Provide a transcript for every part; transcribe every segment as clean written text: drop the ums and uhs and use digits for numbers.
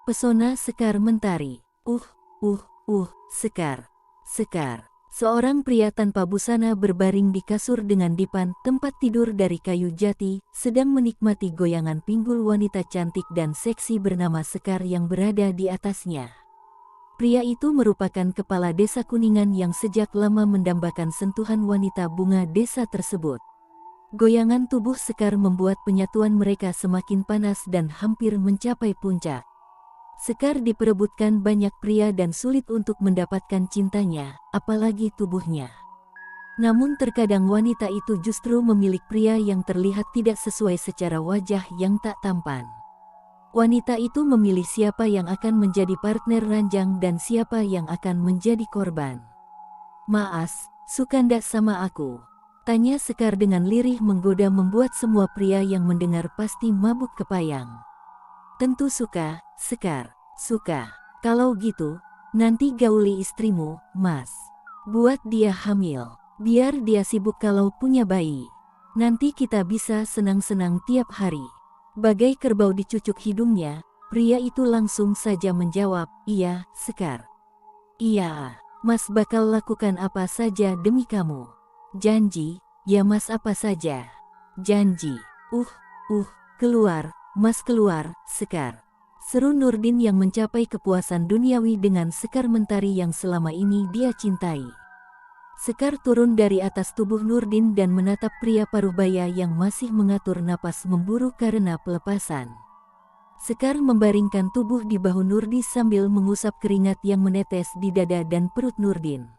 Pesona Sekar Mentari. Sekar. Sekar. Seorang pria tanpa busana berbaring di kasur dengan dipan tempat tidur dari kayu jati, sedang menikmati goyangan pinggul wanita cantik dan seksi bernama Sekar yang berada di atasnya. Pria itu merupakan kepala desa Kuningan yang sejak lama mendambakan sentuhan wanita bunga desa tersebut. Goyangan tubuh Sekar membuat penyatuan mereka semakin panas dan hampir mencapai puncak. Sekar diperebutkan banyak pria dan sulit untuk mendapatkan cintanya, apalagi tubuhnya. Namun terkadang wanita itu justru memilih pria yang terlihat tidak sesuai secara wajah yang tak tampan. Wanita itu memilih siapa yang akan menjadi partner ranjang dan siapa yang akan menjadi korban. "Maas, suka ndak sama aku?" tanya Sekar dengan lirih menggoda membuat semua pria yang mendengar pasti mabuk kepayang. "Tentu suka, Sekar. Suka. Kalau gitu, nanti gauli istrimu, Mas. Buat dia hamil. Biar dia sibuk kalau punya bayi. Nanti kita bisa senang-senang tiap hari." Bagai kerbau dicucuk hidungnya, pria itu langsung saja menjawab, "Iya, Sekar. Iya, Mas bakal lakukan apa saja demi kamu." "Janji, ya Mas, apa saja?" "Janji." Keluar, Mas, keluar, Sekar." Seru Nurdin yang mencapai kepuasan duniawi dengan Sekar Mentari yang selama ini dia cintai. Sekar turun dari atas tubuh Nurdin dan menatap pria paruhbaya yang masih mengatur napas memburu karena pelepasan. Sekar membaringkan tubuh di bahu Nurdin sambil mengusap keringat yang menetes di dada dan perut Nurdin.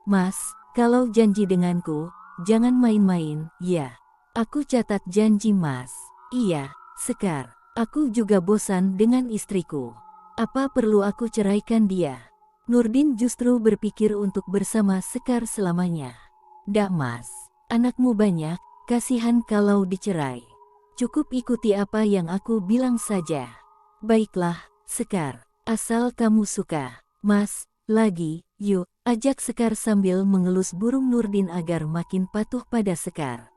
"Mas, kalau janji denganku, jangan main-main, ya." "Aku catat janji, Mas." "Iya, Sekar. Aku juga bosan dengan istriku. Apa perlu aku ceraikan dia?" Nurdin justru berpikir untuk bersama Sekar selamanya. "Dak, Mas. Anakmu banyak, kasihan kalau dicerai. Cukup ikuti apa yang aku bilang saja." "Baiklah, Sekar. Asal kamu suka, Mas. Lagi, yuk," ajak Sekar sambil mengelus burung Nurdin agar makin patuh pada Sekar.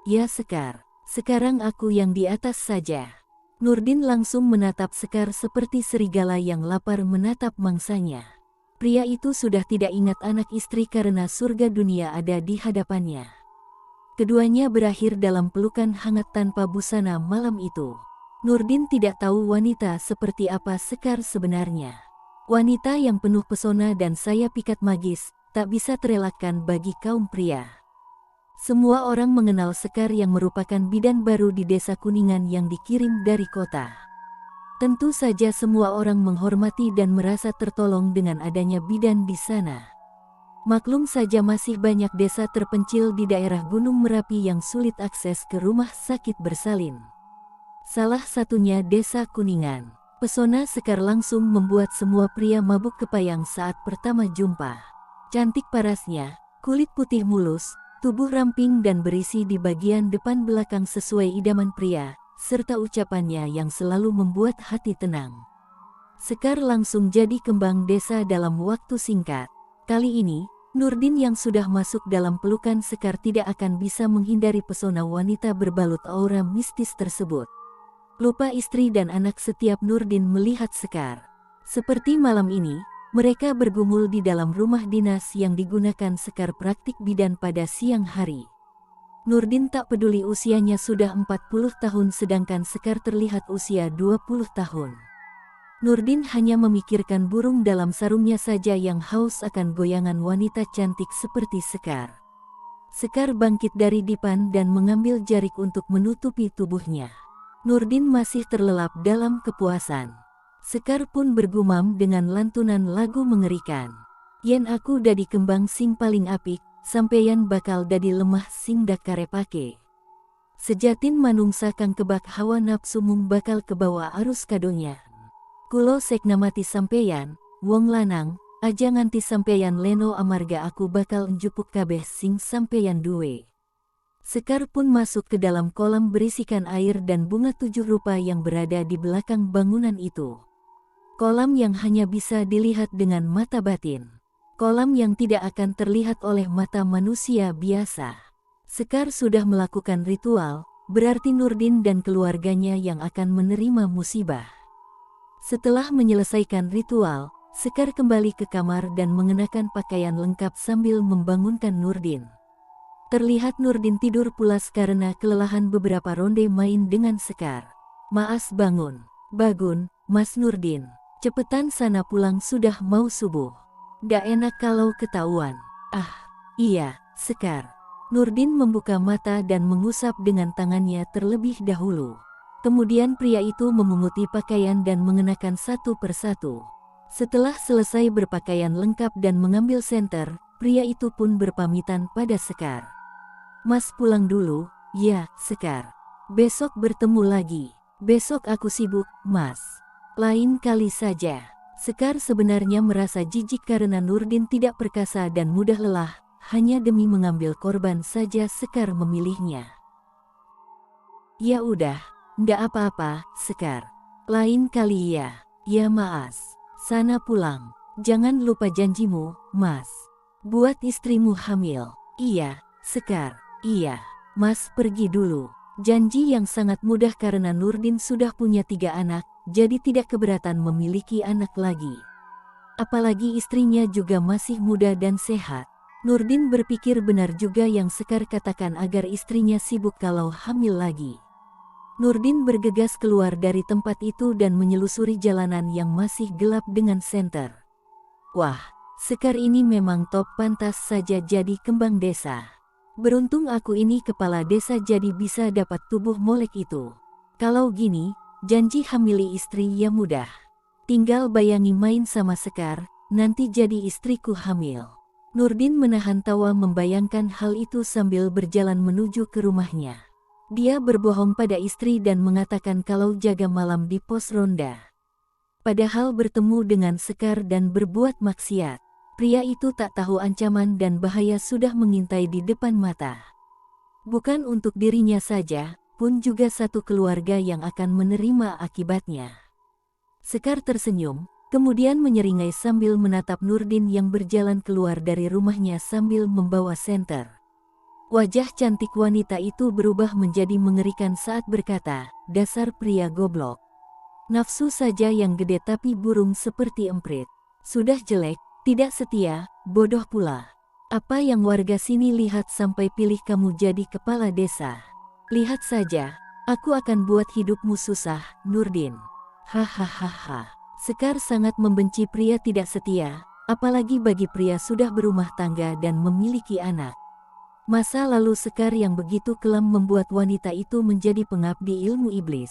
"Ya Sekar, sekarang aku yang di atas saja." Nurdin langsung menatap Sekar seperti serigala yang lapar menatap mangsanya. Pria itu sudah tidak ingat anak istri karena surga dunia ada di hadapannya. Keduanya berakhir dalam pelukan hangat tanpa busana malam itu. Nurdin tidak tahu wanita seperti apa Sekar sebenarnya. Wanita yang penuh pesona dan sayap pikat magis, tak bisa terelakkan bagi kaum pria. Semua orang mengenal Sekar yang merupakan bidan baru di desa Kuningan yang dikirim dari kota. Tentu saja semua orang menghormati dan merasa tertolong dengan adanya bidan di sana. Maklum saja masih banyak desa terpencil di daerah Gunung Merapi yang sulit akses ke rumah sakit bersalin. Salah satunya desa Kuningan. Pesona Sekar langsung membuat semua pria mabuk kepayang saat pertama jumpa. Cantik parasnya, kulit putih mulus, tubuh ramping dan berisi di bagian depan belakang sesuai idaman pria, serta ucapannya yang selalu membuat hati tenang. Sekar langsung jadi kembang desa dalam waktu singkat. Kali ini, Nurdin yang sudah masuk dalam pelukan Sekar tidak akan bisa menghindari pesona wanita berbalut aura mistis tersebut. Lupa istri dan anak setiap Nurdin melihat Sekar. Seperti malam ini, mereka bergumul di dalam rumah dinas yang digunakan Sekar praktik bidan pada siang hari. Nurdin tak peduli usianya sudah 40 tahun sedangkan Sekar terlihat usia 20 tahun. Nurdin hanya memikirkan burung dalam sarungnya saja yang haus akan goyangan wanita cantik seperti Sekar. Sekar bangkit dari dipan dan mengambil jarik untuk menutupi tubuhnya. Nurdin masih terlelap dalam kepuasan. Sekar pun bergumam dengan lantunan lagu mengerikan. "Yen aku dadi kembang sing paling apik, sampeyan bakal dadi lemah sing dak karepake. Sejatin manungsa kang kebak hawa nafsu mung bakal kebawa arus kadonya. Kulo sekna mati sampeyan, wong lanang, aja nganti sampeyan leno amarga aku bakal njupuk kabeh sing sampeyan duwe." Sekar pun masuk ke dalam kolam berisikan air dan bunga 7 rupa yang berada di belakang bangunan itu. Kolam yang hanya bisa dilihat dengan mata batin. Kolam yang tidak akan terlihat oleh mata manusia biasa. Sekar sudah melakukan ritual, berarti Nurdin dan keluarganya yang akan menerima musibah. Setelah menyelesaikan ritual, Sekar kembali ke kamar dan mengenakan pakaian lengkap sambil membangunkan Nurdin. Terlihat Nurdin tidur pulas karena kelelahan beberapa ronde main dengan Sekar. "Maas bangun." "Bangun, Mas Nurdin. Cepetan sana pulang sudah mau subuh. Nggak enak kalau ketahuan." "Ah, iya, Sekar." Nurdin membuka mata dan mengusap dengan tangannya terlebih dahulu. Kemudian pria itu memunguti pakaian dan mengenakan satu persatu. Setelah selesai berpakaian lengkap dan mengambil senter, pria itu pun berpamitan pada Sekar. "Mas pulang dulu." "Ya, Sekar. Besok bertemu lagi." "Besok aku sibuk, Mas. Lain kali saja." Sekar sebenarnya merasa jijik karena Nurdin tidak perkasa dan mudah lelah, hanya demi mengambil korban saja Sekar memilihnya. "Ya udah, ndak apa-apa, Sekar. Lain kali ya." "Ya Maas. Sana pulang. Jangan lupa janjimu, Mas. Buat istrimu hamil." "Iya, Sekar. Iya." "Mas pergi dulu." Janji yang sangat mudah karena Nurdin sudah punya 3 anak, jadi tidak keberatan memiliki anak lagi. Apalagi istrinya juga masih muda dan sehat. Nurdin berpikir benar juga yang Sekar katakan agar istrinya sibuk kalau hamil lagi. Nurdin bergegas keluar dari tempat itu dan menyelusuri jalanan yang masih gelap dengan senter. Wah, Sekar ini memang top, pantas saja jadi kembang desa. Beruntung aku ini kepala desa jadi bisa dapat tubuh molek itu. Kalau gini, janji hamili istri ya mudah. Tinggal bayangi main sama Sekar, nanti jadi istriku hamil. Nurdin menahan tawa membayangkan hal itu sambil berjalan menuju ke rumahnya. Dia berbohong pada istri dan mengatakan kalau jaga malam di pos ronda. Padahal bertemu dengan Sekar dan berbuat maksiat. Pria itu tak tahu ancaman dan bahaya sudah mengintai di depan mata. Bukan untuk dirinya saja, pun juga satu keluarga yang akan menerima akibatnya. Sekar tersenyum, kemudian menyeringai sambil menatap Nurdin yang berjalan keluar dari rumahnya sambil membawa senter. Wajah cantik wanita itu berubah menjadi mengerikan saat berkata, "Dasar pria goblok. Nafsu saja yang gede tapi burung seperti emprit. Sudah jelek, tidak setia, bodoh pula. Apa yang warga sini lihat sampai pilih kamu jadi kepala desa? Lihat saja, aku akan buat hidupmu susah, Nurdin." Hahaha. Sekar sangat membenci pria tidak setia, apalagi bagi pria sudah berumah tangga dan memiliki anak. Masa lalu Sekar yang begitu kelam membuat wanita itu menjadi pengabdi ilmu iblis.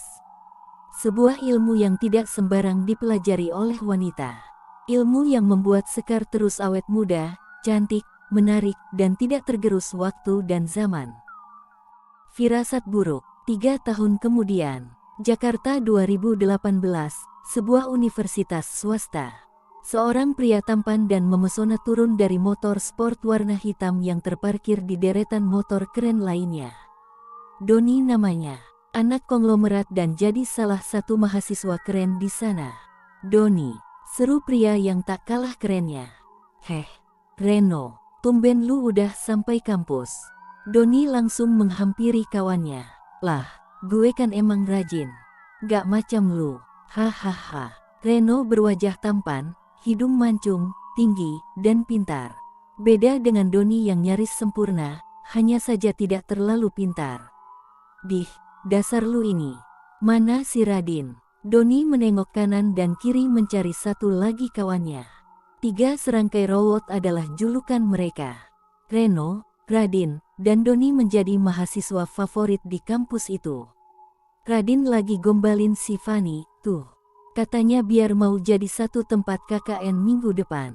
Sebuah ilmu yang tidak sembarang dipelajari oleh wanita. Ilmu yang membuat Sekar terus awet muda, cantik, menarik, dan tidak tergerus waktu dan zaman. Firasat buruk. 3 tahun kemudian, Jakarta 2018, sebuah universitas swasta. Seorang pria tampan dan memesona turun dari motor sport warna hitam yang terparkir di deretan motor keren lainnya. Doni namanya, anak konglomerat dan jadi salah satu mahasiswa keren di sana. "Doni," seru pria yang tak kalah kerennya. "Heh, Reno, tumben lu udah sampai kampus." Doni langsung menghampiri kawannya. "Lah, gue kan emang rajin. Gak macam lu." Hahaha. Reno berwajah tampan, hidung mancung, tinggi, dan pintar. Beda dengan Doni yang nyaris sempurna, hanya saja tidak terlalu pintar. "Dih, dasar lu ini. Mana si Radin?" Doni menengok kanan dan kiri mencari satu lagi kawannya. 3 serangkai robot adalah julukan mereka. Reno, Radin, dan Doni menjadi mahasiswa favorit di kampus itu. Radin lagi gombalin si Fani, tuh. Katanya biar mau jadi satu tempat KKN minggu depan.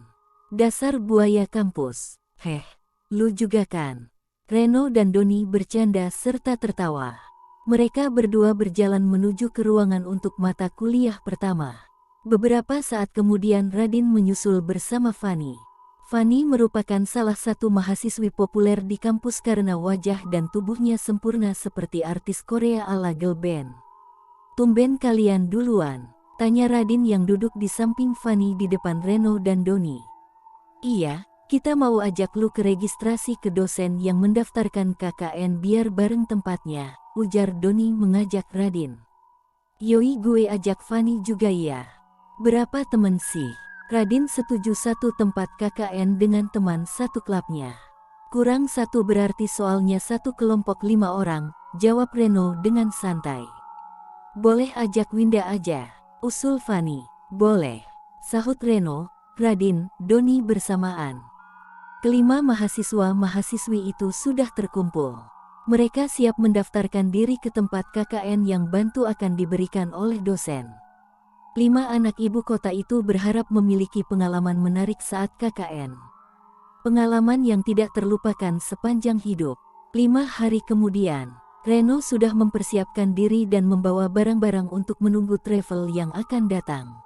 Dasar buaya kampus. Heh, lu juga kan? Reno dan Doni bercanda serta tertawa. Mereka berdua berjalan menuju ke ruangan untuk mata kuliah pertama. Beberapa saat kemudian Radin menyusul bersama Fani. Fani merupakan salah satu mahasiswi populer di kampus karena wajah dan tubuhnya sempurna seperti artis Korea ala girl band. "Tumben kalian duluan?" tanya Radin yang duduk di samping Fani di depan Reno dan Doni. "Iya, kita mau ajak lu ke registrasi ke dosen yang mendaftarkan KKN biar bareng tempatnya," ujar Doni mengajak Radin. "Yoi, gue ajak Fani juga ya." Berapa teman sih? Radin setuju satu tempat KKN dengan teman satu klubnya. Kurang satu berarti soalnya satu kelompok 5 orang, jawab Reno dengan santai. Boleh ajak Winda aja, usul Fani. Boleh, sahut Reno, Radin, Doni bersamaan. Kelima mahasiswa-mahasiswi itu sudah terkumpul. Mereka siap mendaftarkan diri ke tempat KKN yang bantu akan diberikan oleh dosen. 5 anak ibu kota itu berharap memiliki pengalaman menarik saat KKN. Pengalaman yang tidak terlupakan sepanjang hidup. 5 hari kemudian, Reno sudah mempersiapkan diri dan membawa barang-barang untuk menunggu travel yang akan datang.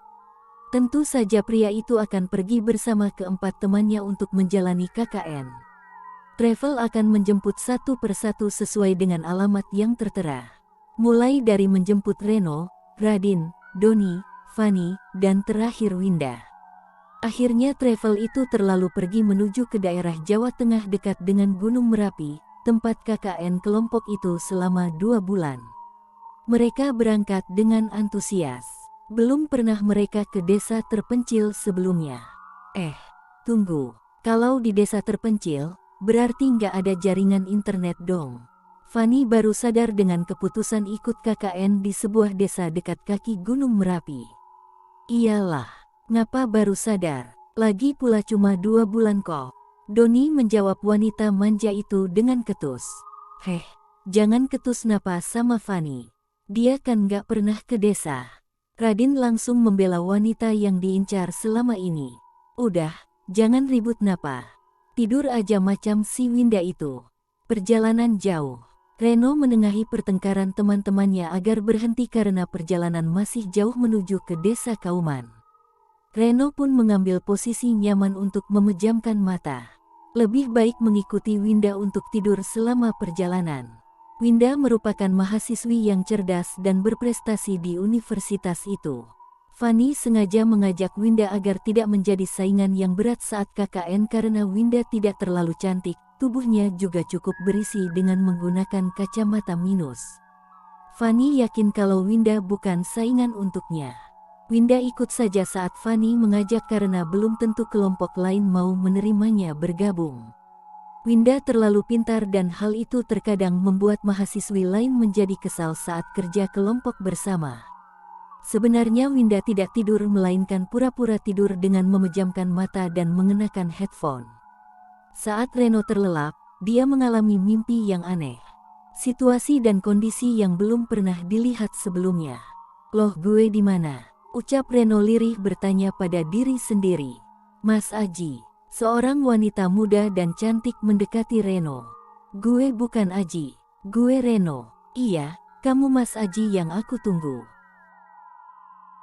Tentu saja pria itu akan pergi bersama keempat temannya untuk menjalani KKN. Travel akan menjemput satu persatu sesuai dengan alamat yang tertera. Mulai dari menjemput Reno, Radin, Doni, Fani, dan terakhir Winda. Akhirnya travel itu terlalu pergi menuju ke daerah Jawa Tengah dekat dengan Gunung Merapi, tempat KKN kelompok itu selama 2 bulan. Mereka berangkat dengan antusias. Belum pernah mereka ke desa terpencil sebelumnya. Tunggu. Kalau di desa terpencil, berarti nggak ada jaringan internet dong. Fani baru sadar dengan keputusan ikut KKN di sebuah desa dekat kaki Gunung Merapi. Iyalah, ngapa baru sadar? Lagi pula cuma 2 bulan kok. Doni menjawab wanita manja itu dengan ketus. Jangan ketus napa sama Fani. Dia kan nggak pernah ke desa. Radin langsung membela wanita yang diincar selama ini. Udah, jangan ribut napa. Tidur aja macam si Winda itu. Perjalanan jauh. Reno menengahi pertengkaran teman-temannya agar berhenti karena perjalanan masih jauh menuju ke desa Kauman. Reno pun mengambil posisi nyaman untuk memejamkan mata. Lebih baik mengikuti Winda untuk tidur selama perjalanan. Winda merupakan mahasiswi yang cerdas dan berprestasi di universitas itu. Fani sengaja mengajak Winda agar tidak menjadi saingan yang berat saat KKN karena Winda tidak terlalu cantik, tubuhnya juga cukup berisi dengan menggunakan kacamata minus. Fani yakin kalau Winda bukan saingan untuknya. Winda ikut saja saat Fani mengajak karena belum tentu kelompok lain mau menerimanya bergabung. Winda terlalu pintar dan hal itu terkadang membuat mahasiswi lain menjadi kesal saat kerja kelompok bersama. Sebenarnya Winda tidak tidur melainkan pura-pura tidur dengan memejamkan mata dan mengenakan headphone. Saat Reno terlelap, dia mengalami mimpi yang aneh. Situasi dan kondisi yang belum pernah dilihat sebelumnya. Loh, gue di mana? Ucap Reno lirih bertanya pada diri sendiri. Mas Aji. Seorang wanita muda dan cantik mendekati Reno. Gue bukan Aji, gue Reno. Iya, kamu Mas Aji yang aku tunggu.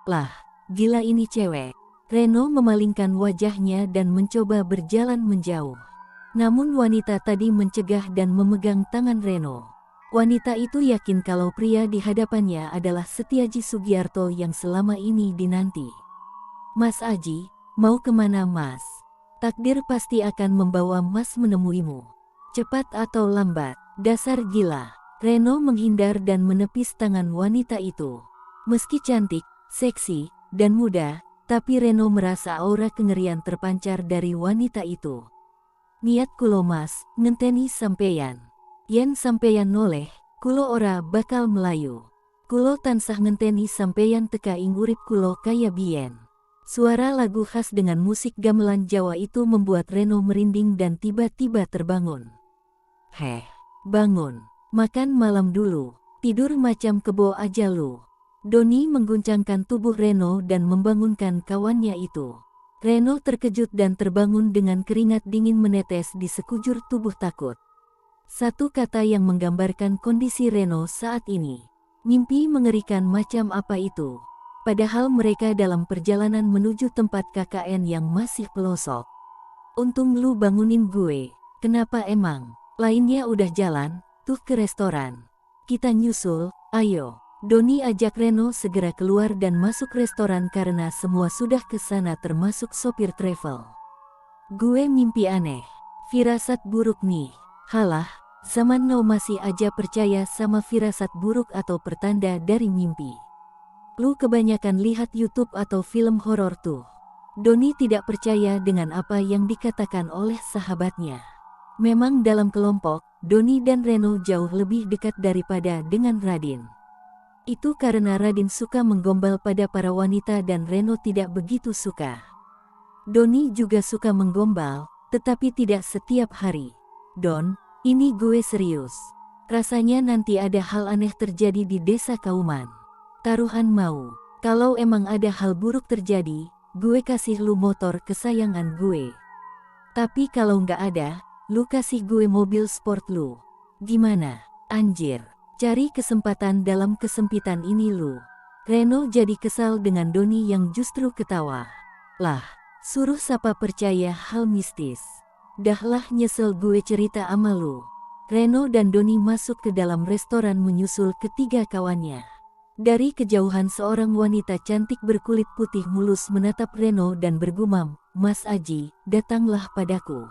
Lah, gila ini cewek. Reno memalingkan wajahnya dan mencoba berjalan menjauh. Namun wanita tadi mencegah dan memegang tangan Reno. Wanita itu yakin kalau pria di hadapannya adalah Setiaji Sugiarto yang selama ini dinanti. Mas Aji, mau kemana Mas? Takdir pasti akan membawa Mas menemuimu. Cepat atau lambat, dasar gila. Reno menghindar dan menepis tangan wanita itu. Meski cantik, seksi, dan muda, tapi Reno merasa aura kengerian terpancar dari wanita itu. Niat kulo Mas, ngenteni sampeyan. Yen sampeyan noleh, kulo ora bakal melayu. Kulo tansah ngenteni sampeyan teka ing urip kulo kaya biyen. Suara lagu khas dengan musik gamelan Jawa itu membuat Reno merinding dan tiba-tiba terbangun. Bangun, makan malam dulu, tidur macam kebo aja lu. Doni mengguncangkan tubuh Reno dan membangunkan kawannya itu. Reno terkejut dan terbangun dengan keringat dingin menetes di sekujur tubuh takut. Satu kata yang menggambarkan kondisi Reno saat ini. Mimpi mengerikan macam apa itu? Padahal mereka dalam perjalanan menuju tempat KKN yang masih pelosok. Untung lu bangunin gue. Kenapa emang? Lainnya udah jalan, tuh ke restoran. Kita nyusul, ayo. Doni ajak Reno segera keluar dan masuk restoran karena semua sudah ke sana termasuk sopir travel. Gue mimpi aneh. Firasat buruk nih. Halah, zaman now masih aja percaya sama firasat buruk atau pertanda dari mimpi. Lu kebanyakan lihat YouTube atau film horor tuh. Doni tidak percaya dengan apa yang dikatakan oleh sahabatnya. Memang dalam kelompok, Doni dan Reno jauh lebih dekat daripada dengan Radin. Itu karena Radin suka menggombal pada para wanita dan Reno tidak begitu suka. Doni juga suka menggombal, tetapi tidak setiap hari. Don, ini gue serius. Rasanya nanti ada hal aneh terjadi di desa Kauman. Taruhan mau, kalau emang ada hal buruk terjadi, gue kasih lu motor kesayangan gue. Tapi kalau nggak ada, lu kasih gue mobil sport lu. Gimana, anjir? Cari kesempatan dalam kesempitan ini lu. Reno jadi kesal dengan Doni yang justru ketawa. Lah, suruh siapa percaya hal mistis. Dahlah nyesel gue cerita ama lu. Reno dan Doni masuk ke dalam restoran menyusul ketiga kawannya. Dari kejauhan seorang wanita cantik berkulit putih mulus menatap Reno dan bergumam, "Mas Aji, datanglah padaku.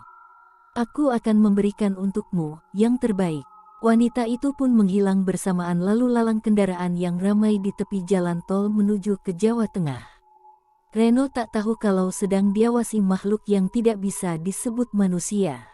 Aku akan memberikan untukmu yang terbaik." Wanita itu pun menghilang bersamaan lalu lalang kendaraan yang ramai di tepi jalan tol menuju ke Jawa Tengah. Reno tak tahu kalau sedang diawasi makhluk yang tidak bisa disebut manusia.